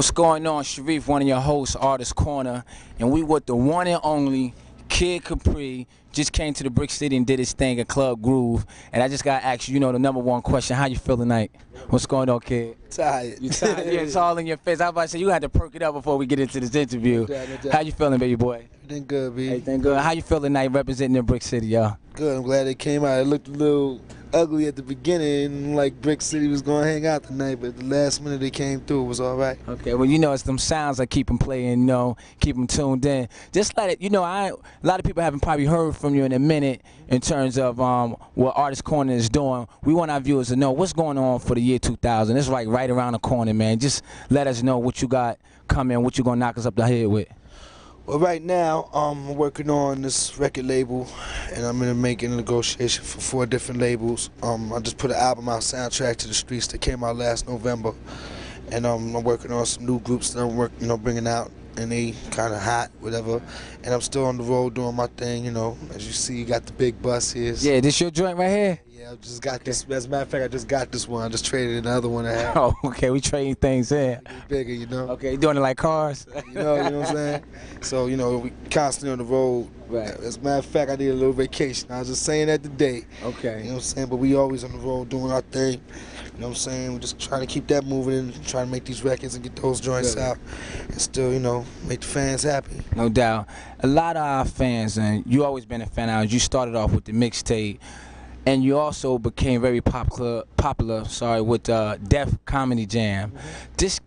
What's going on? Sharif, one of your hosts, Artist Corner, and we with the one and only Kid Capri. Just came to the Brick City and did his thing at Club Groove. And I just got to ask you, the number one question, how you feel tonight? What's going on, kid? Tired. You tired? Yeah, it's all in your face. I was about to say, you had to perk it up before we get into this interview. No doubt, no doubt. How you feeling, baby boy? Everything good, B. Everything good. How you feel tonight representing the Brick City, y'all? Good. I'm glad it came out. It looked a little ugly at the beginning, like Brick City was going to hang out tonight, but the last minute they came through, it was all right. Okay, well, it's them sounds that keep them playing, keep them tuned in. Just let it, a lot of people haven't probably heard from you in a minute in terms of what Artist Corner is doing. We want our viewers to know what's going on for the year 2000. It's like right around the corner, man. Just let us know what you got coming, what you going to knock us up the head with. Well, right now, I'm working on this record label, and I'm making a negotiation for 4 different labels. I just put an album out, Soundtrack to the Streets, that came out last November, and I'm working on some new groups that I'm bringing out, and they kind of hot, whatever. And I'm still on the road doing my thing, As you see, you got the big bus here. Yeah, this your joint right here? Yeah, I just got this. As a matter of fact, I just got this one. I just traded in the other one I had. Oh, okay, we trading things in. Bigger, Okay, you doing it like cars? You know what I'm saying? So, we constantly on the road. Right. As a matter of fact, I need a little vacation. I was just saying that today. Okay. You know what I'm saying? But we always on the road doing our thing. You know what I'm saying? We're just trying to keep that moving and trying to make these records and get those joints out. And still, make the fans happy. No doubt. A lot of our fans, and you always been a fan of ours, you started off with the mixtape, and you also became very popular with Def Comedy Jam. Just,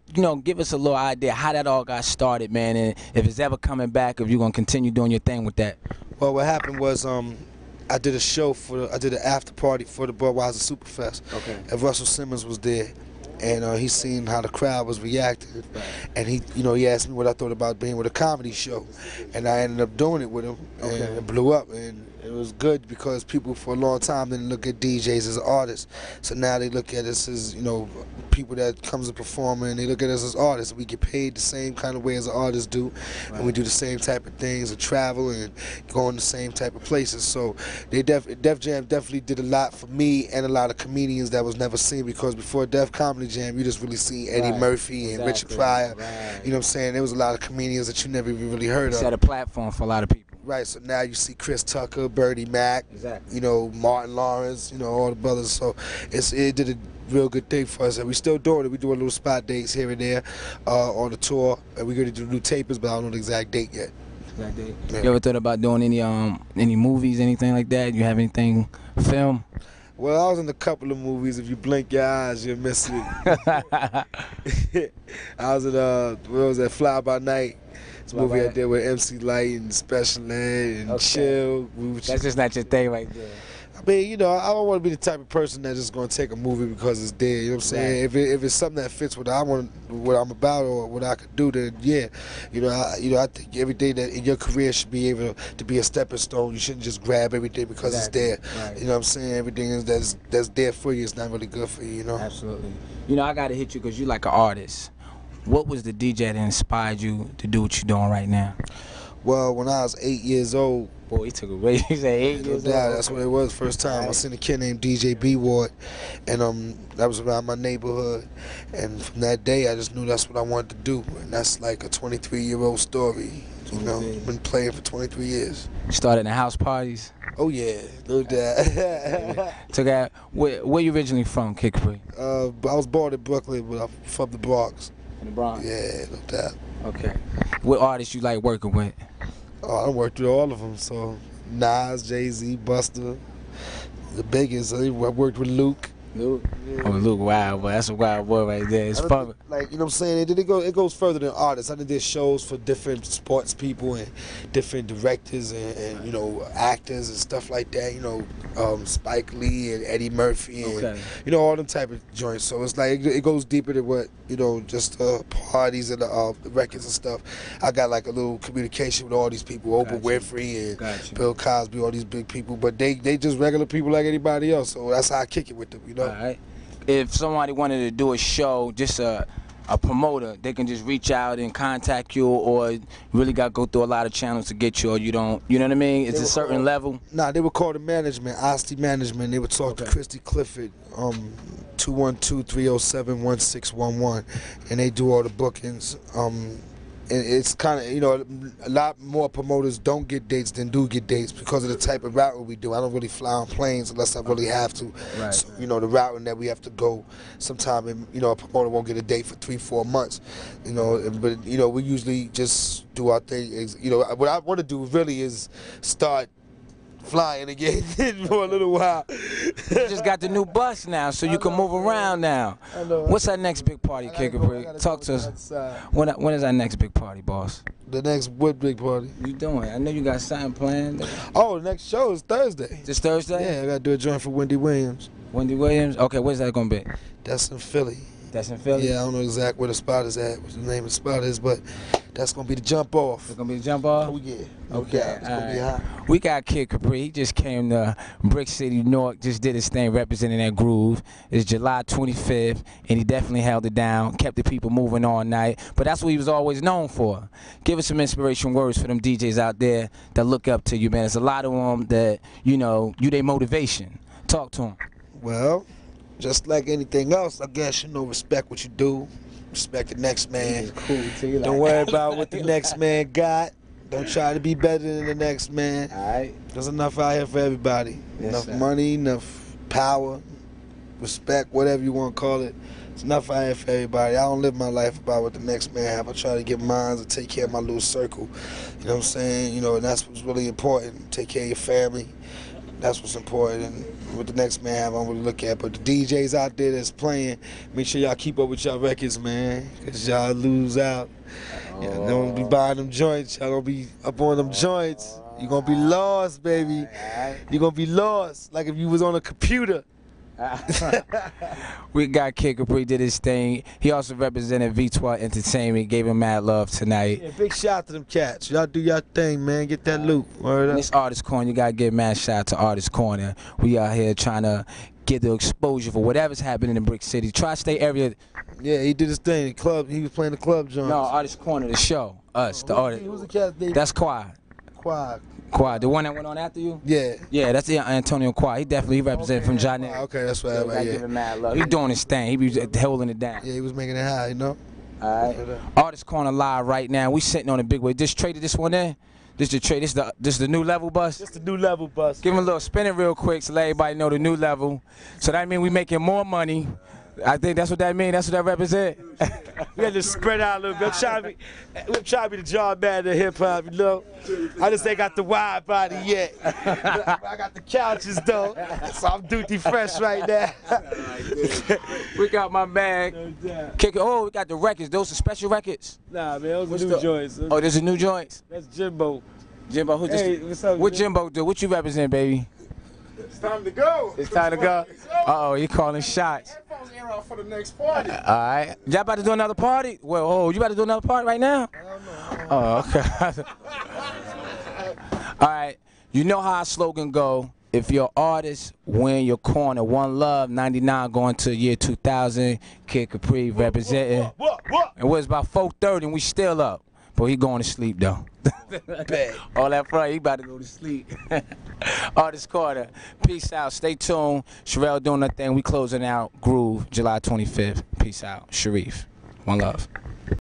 give us a little idea how that all got started, man, and if it's ever coming back, if you're going to continue doing your thing with that. Well, what happened was I did a show I did an after party for the Budweiser Superfest. Okay. And Russell Simmons was there. And he seen how the crowd was reacting, and he asked me what I thought about being with a comedy show, and I ended up doing it with him, and it blew up, and it was good because people for a long time didn't look at DJs as artists, so now they look at us as people that comes to perform, and they look at us as artists. We get paid the same kind of way as an artist do, and we do the same type of things and travel and go in the same type of places. So Def Jam definitely did a lot for me and a lot of comedians that was never seen, because before Def Comedy Jam, you just really see Eddie Murphy and Richard Pryor. You know what I'm saying? There was a lot of comedians that you never even really heard of. Set a platform for a lot of people. Right, so now you see Chris Tucker, Bertie Mac, Martin Lawrence, all the brothers. So it did a real good thing for us, and we still doing it. We doing little spot dates here and there on the tour, and we're going to do new tapers, but I don't know the exact date yet. Exact date. Yeah. You ever thought about doing any movies, anything like that? You have anything film? Well, I was in a couple of movies. If you blink your eyes, you'll miss it. I was in what was that? Fly By Night. It's a movie I did with MC Light and Special Ed and Chill. That's just not your thing right there. I mean, I don't want to be the type of person that's just going to take a movie because it's there. You know what I'm saying? Right. If it's something that fits what I'm about or what I could do, then yeah. I think everything that in your career should be able to be a stepping stone. You shouldn't just grab everything because it's there. Right. You know what I'm saying? Everything that's there for you is not really good for you. Absolutely. I got to hit you because you're like an artist. What was the DJ that inspired you to do what you're doing right now? Well, when I was 8 years old. Boy, he took a way. He said 8 years old. That's what it was. First time I seen a kid named DJ B Ward, and that was around my neighborhood. And from that day, I just knew that's what I wanted to do. And that's like a 23-year-old story. Been playing for 23 years. You started in the house parties? Oh yeah, no doubt. Took out. Where you originally from, Kid Capri? I was born in Brooklyn, but I'm from the Bronx. From the Bronx? Yeah, no doubt. Okay. What artists you like working with? I worked with all of them. So Nas, Jay-Z, Busta, the biggest. I worked with Luke. Luke? Yeah. Oh, Luke, wow, boy. That's a wild boy right there. It's fun. Like, you know what I'm saying? It goes further than artists. I did shows for different sports people and different directors and actors and stuff like that. Spike Lee and Eddie Murphy and, all them type of joints. So it's like, it goes deeper than what, just parties and the records and stuff. I got like a little communication with all these people, Oprah Winfrey and Bill Cosby, all these big people. But they just regular people like anybody else. So that's how I kick it with them, All right. If somebody wanted to do a show, just a a promoter, they can just reach out and contact you, or you really got to go through a lot of channels to get you, or you don't, you know what I mean? It's a certain level. Nah, they would call the management, Osti Management. They would talk to Christy Clifford, 212-307-1611, and they do all the bookings. And it's kind of, you know, a lot more promoters don't get dates than do get dates because of the type of routing we do. I don't really fly on planes unless I really have to. Right. So, you know, the routing that we have to go, sometime, you know, a promoter won't get a date for 3-4 months. You know, but, you know, we usually just do our thing. You know, what I want to do really is start flying again for a little while. You just got the new bus now, so you can move around now. I know. What's our next big party, Kicker? Talk to us. When is our next big party, boss? The next what big party? You doing? I know you got something planned. Oh, the next show is Thursday. This Thursday? Yeah, I got to do a joint for Wendy Williams. Wendy Williams? Okay, where's that going to be? That's in Philly. That's in Philly? Yeah, I don't know exactly where the spot is at, what the name of the spot is, but that's going to be the jump off. It's going to be the jump off? Oh, yeah. Okay. It's going to be hot. We got Kid Capri. He just came to Brick City, New York, just did his thing representing that groove. It's July 25th, and he definitely held it down, kept the people moving all night. But that's what he was always known for. Give us some inspiration words for them DJs out there that look up to you, man. There's a lot of them that, you know, you their motivation. Talk to them. Well, just like anything else, I guess, you know, respect what you do. Respect the next man. Cool. Don't worry about what the next man got. Don't try to be better than the next man. All right. There's enough out here for everybody. Yes, Enough sir. money, enough power, respect, whatever you want to call it. It's enough out here for everybody. I don't live my life about what the next man have. I try to get mine and take care of my little circle. You know what I'm saying? You know, and that's what's really important. Take care of your family. That's what's important. And what the next man have, I don't really look at. But the DJs out there that's playing, make sure y'all keep up with y'all records, man. Because y'all lose out. Y'all don't be buying them joints. Y'all don't be up on them joints. You're going to be lost, baby. You're going to be lost. Like if you was on a computer. We got Kid Capri, did his thing. He also represented V12 Entertainment, gave him mad love tonight. Yeah, big shout out to them cats. Y'all do y'all thing, man. Get that loot. Word And up. this Artist Corner, you gotta give mad shout out to Artist Corner. We out here trying to get the exposure for whatever's happening in Brick City. Tri-State area. Yeah, he did his thing. The club, he was playing the club joint. No, Artist Corner, the show. Us, the artist. Who's the cat? That's Quad. Quad. Quad, the one that went on after you? Yeah. Yeah, that's the Antonio Quad. He definitely represented from John. Okay, that's right. So Right, give yeah. him mad love. He doing his thing. He was holding it down. Yeah, he was making it high, you know. All right. Artist Corner live right now. We sitting on the big way. Just traded this one in. This the trade. This the new level bus. Just the new level bus. Give him a little spin it real quick so let everybody know the new level. So that means we making more money. I think that's what that means. That's what that represent. We had to spread out a little bit. We're trying to be the John Madden of hip hop, you know. I just ain't got the wide body yet. I got the couches though, so I'm duty fresh right now. We got my man. Kick it. Oh, we got the records. Those are special records. Nah, man, those are the- new joints. Oh, there's a new joints. That's Jimbo. Jimbo, who Hey, what's up, what Jim? Jimbo do? What you represent, baby? It's time to go. It's time to go. Uh-oh, he calling shots. Headphones air off for the next party. All right. Y'all about to do another party? Well, oh, you about to do another party right now? Oh, okay. All right. You know how our slogan go. If you're an artist, win your corner. One Love, 99 going to year 2000. Kid Capri representing. And it's about 4:30 and we still up. But he going to sleep though. All that front, he about to go to sleep. Artist Corner. Peace out. Stay tuned. Sherelle doing her thing. We closing out Groove July 25th. Peace out. Sharif. One love.